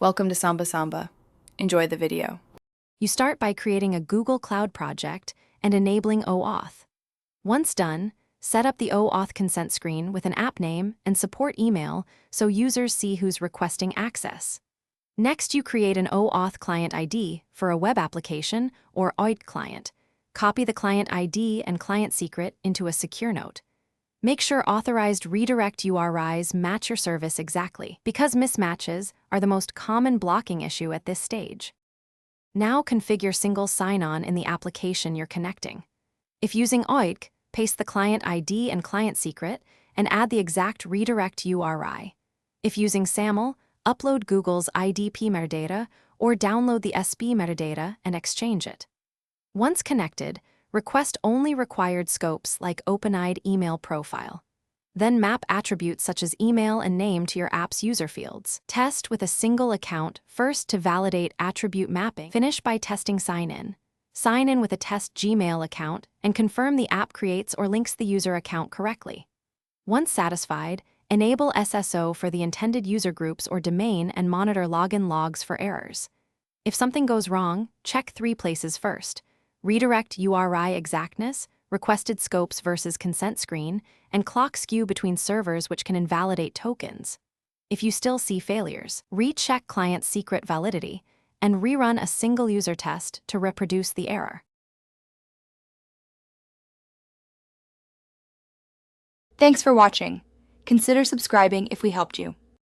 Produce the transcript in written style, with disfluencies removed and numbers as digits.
Welcome to Samba Samba. Enjoy the video. You start by creating a Google Cloud project and enabling OAuth. Once done, set up the OAuth consent screen with an app name and support email so users see who's requesting access. Next, you create an OAuth client ID for a web application or OID client. Copy the client ID and client secret into a secure note. Make sure authorized redirect URIs match your service exactly, because mismatches are the most common blocking issue at this stage. Now configure single sign-on in the application you're connecting. If using OIDC, paste the client ID and client secret and add the exact redirect URI. If using SAML, upload Google's IDP metadata or download the SB metadata and exchange it. Once connected, request only required scopes like open-eyed email profile. Then map attributes such as email and name to your app's user fields. Test with a single account first to validate attribute mapping. Finish by testing sign-in. Sign in with a test Gmail account and confirm the app creates or links the user account correctly. Once satisfied, enable SSO for the intended user groups or domain and monitor login logs for errors. If something goes wrong, check 3 places first: redirect URI exactness, requested scopes versus consent screen, and clock skew between servers, which can invalidate tokens. If you still see failures, recheck client secret validity and rerun a single user test to reproduce the error. Thanks for watching. Consider subscribing if we helped you.